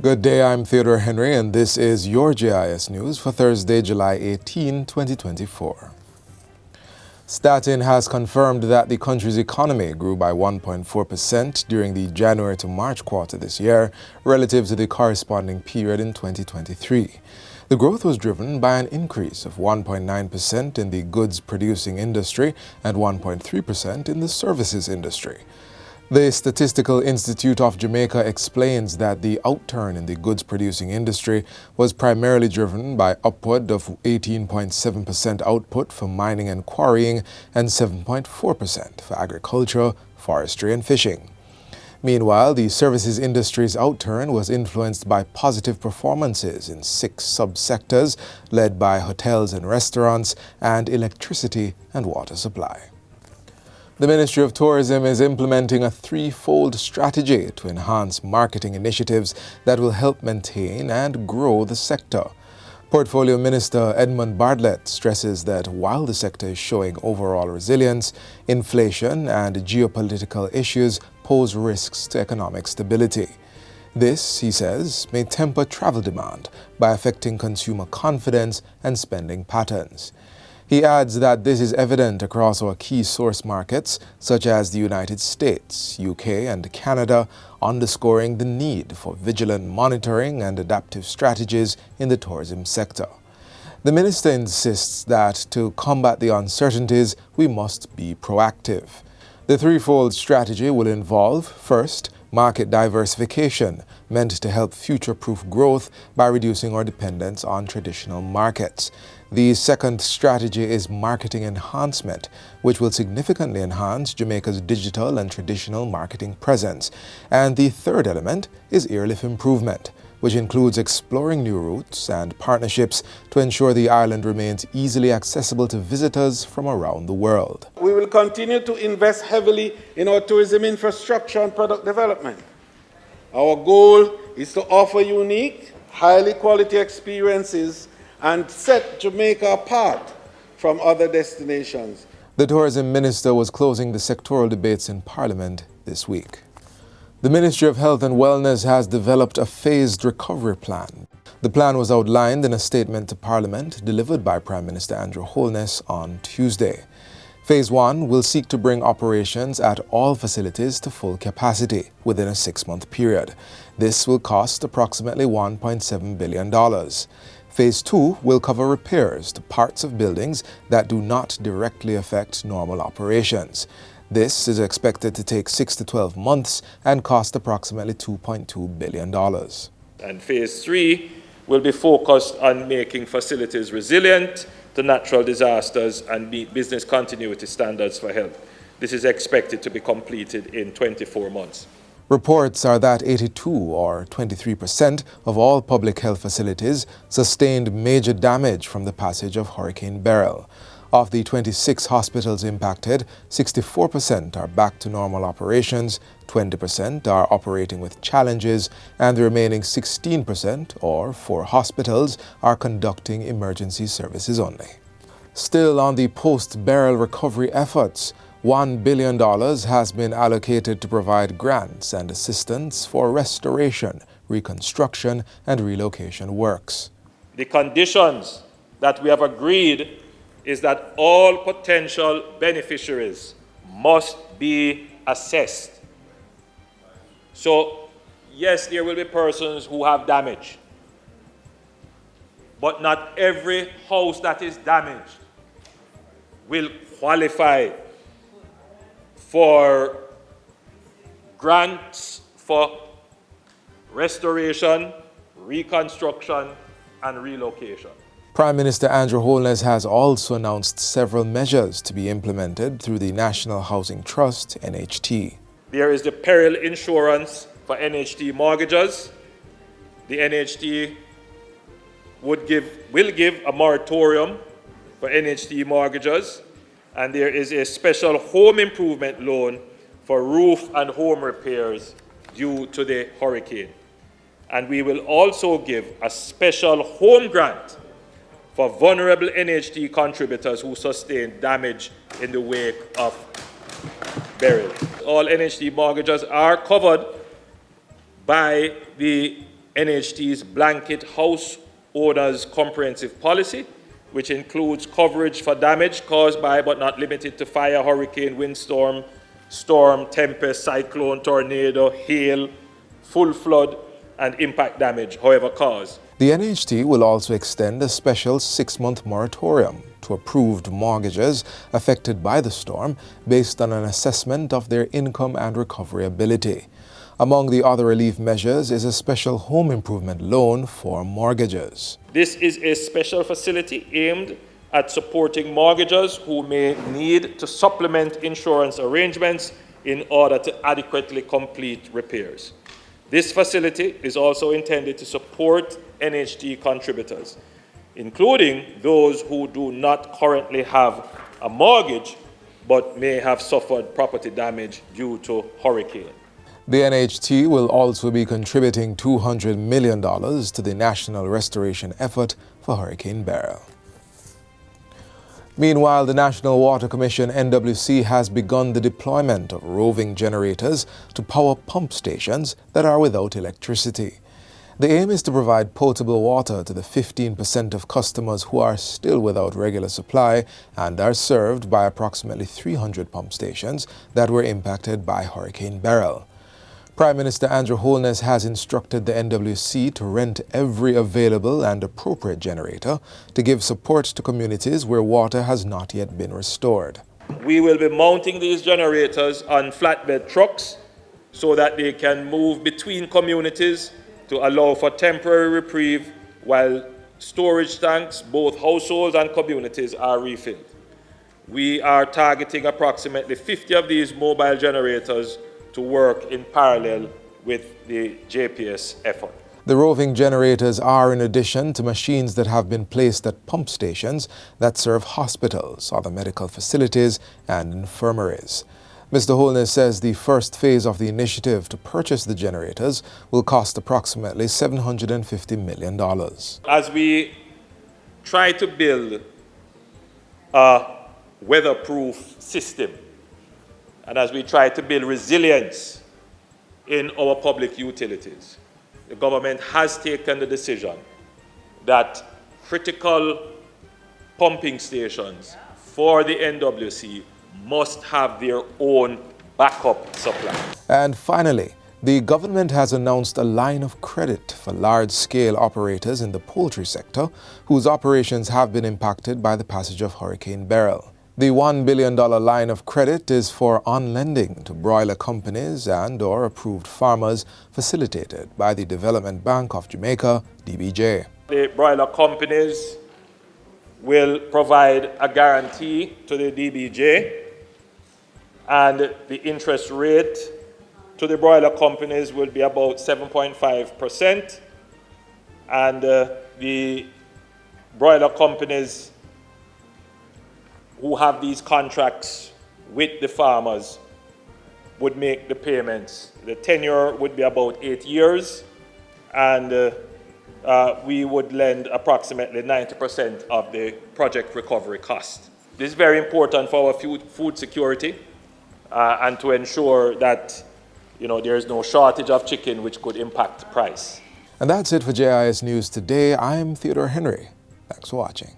Good day, I'm Theodore Henry, and this is your JIS News for Thursday, July 18, 2024. Statin has confirmed that the country's economy grew by 1.4% during the January to March quarter this year, relative to the corresponding period in 2023. The growth was driven by an increase of 1.9% in the goods-producing industry and 1.3% in the services industry. The Statistical Institute of Jamaica explains that the outturn in the goods-producing industry was primarily driven by upward of 18.7% output for mining and quarrying and 7.4% for agriculture, forestry and fishing. Meanwhile, the services industry's outturn was influenced by positive performances in 6 subsectors led by hotels and restaurants and electricity and water supply. The Ministry of Tourism is implementing a threefold strategy to enhance marketing initiatives that will help maintain and grow the sector. Portfolio Minister Edmund Bartlett stresses that while the sector is showing overall resilience, inflation and geopolitical issues pose risks to economic stability. This, he says, may temper travel demand by affecting consumer confidence and spending patterns. He adds that this is evident across our key source markets, such as the United States, UK, and Canada, underscoring the need for vigilant monitoring and adaptive strategies in the tourism sector. The minister insists that to combat the uncertainties, we must be proactive. The threefold strategy will involve, first, market diversification, meant to help future-proof growth by reducing our dependence on traditional markets. The second strategy is marketing enhancement, which will significantly enhance Jamaica's digital and traditional marketing presence. And the third element is airlift improvement, which includes exploring new routes and partnerships to ensure the island remains easily accessible to visitors from around the world. We will continue to invest heavily in our tourism infrastructure and product development. Our goal is to offer unique, highly quality experiences and set Jamaica apart from other destinations. The tourism minister was closing the sectoral debates in Parliament this week. The Ministry of Health and Wellness has developed a phased recovery plan. The plan was outlined in a statement to Parliament delivered by Prime Minister Andrew Holness on Tuesday. Phase 1 will seek to bring operations at all facilities to full capacity within a 6-month period. This will cost approximately $1.7 billion. Phase 2 will cover repairs to parts of buildings that do not directly affect normal operations. This is expected to take 6 to 12 months and cost approximately $2.2 billion. And Phase 3 will be focused on making facilities resilient to natural disasters and meet business continuity standards for health. This is expected to be completed in 24 months. Reports are that 82 or 23% of all public health facilities sustained major damage from the passage of Hurricane Beryl. Of the 26 hospitals impacted, 64% are back to normal operations, 20% are operating with challenges, and the remaining 16%, or 4 hospitals, are conducting emergency services only. Still on the post-Beryl recovery efforts, $1 billion has been allocated to provide grants and assistance for restoration, reconstruction, and relocation works. The conditions that we have agreed is that all potential beneficiaries must be assessed. So, yes, there will be persons who have damage, but not every house that is damaged will qualify for grants for restoration, reconstruction, and relocation. Prime Minister Andrew Holness has also announced several measures to be implemented through the National Housing Trust, NHT. There is the peril insurance for NHT mortgages. The NHT will give a moratorium for NHT mortgages, and there is a special home improvement loan for roof and home repairs due to the hurricane. And we will also give a special home grant for vulnerable NHT contributors who sustained damage in the wake of Beryl. All NHT mortgages are covered by the NHT's blanket house owners comprehensive policy, which includes coverage for damage caused by but not limited to fire, hurricane, windstorm, storm, tempest, cyclone, tornado, hail, full flood, and impact damage, however caused. The NHT will also extend a special 6-month moratorium to approved mortgages affected by the storm based on an assessment of their income and recovery ability. Among the other relief measures is a special home improvement loan for mortgages. This is a special facility aimed at supporting mortgagors who may need to supplement insurance arrangements in order to adequately complete repairs. This facility is also intended to support NHT contributors, including those who do not currently have a mortgage but may have suffered property damage due to hurricane. The NHT will also be contributing $200 million to the national restoration effort for Hurricane Beryl. Meanwhile, the National Water Commission (NWC) has begun the deployment of roving generators to power pump stations that are without electricity. The aim is to provide potable water to the 15% of customers who are still without regular supply and are served by approximately 300 pump stations that were impacted by Hurricane Beryl. Prime Minister Andrew Holness has instructed the NWC to rent every available and appropriate generator to give support to communities where water has not yet been restored. We will be mounting these generators on flatbed trucks so that they can move between communities to allow for temporary reprieve while storage tanks, both households and communities, are refilled. We are targeting approximately 50 of these mobile generators to work in parallel with the JPS effort. The roving generators are in addition to machines that have been placed at pump stations that serve hospitals, other medical facilities, and infirmaries. Mr. Holness says the first phase of the initiative to purchase the generators will cost approximately $750 million. As we try to build a weatherproof system, and as we try to build resilience in our public utilities, the government has taken the decision that critical pumping stations for the NWC must have their own backup supply. And finally, the government has announced a line of credit for large-scale operators in the poultry sector whose operations have been impacted by the passage of Hurricane Beryl. The $1 billion line of credit is for on-lending to broiler companies and/or approved farmers facilitated by the Development Bank of Jamaica, DBJ. The broiler companies will provide a guarantee to the DBJ, and the interest rate to the broiler companies will be about 7.5%, and the broiler companies who have these contracts with the farmers would make the payments. The tenure would be about 8 years, and we would lend approximately 90% of the project recovery cost. This is very important for our food security and to ensure that there is no shortage of chicken, which could impact price. And that's it for JIS News today. I'm Theodore Henry. Thanks for watching.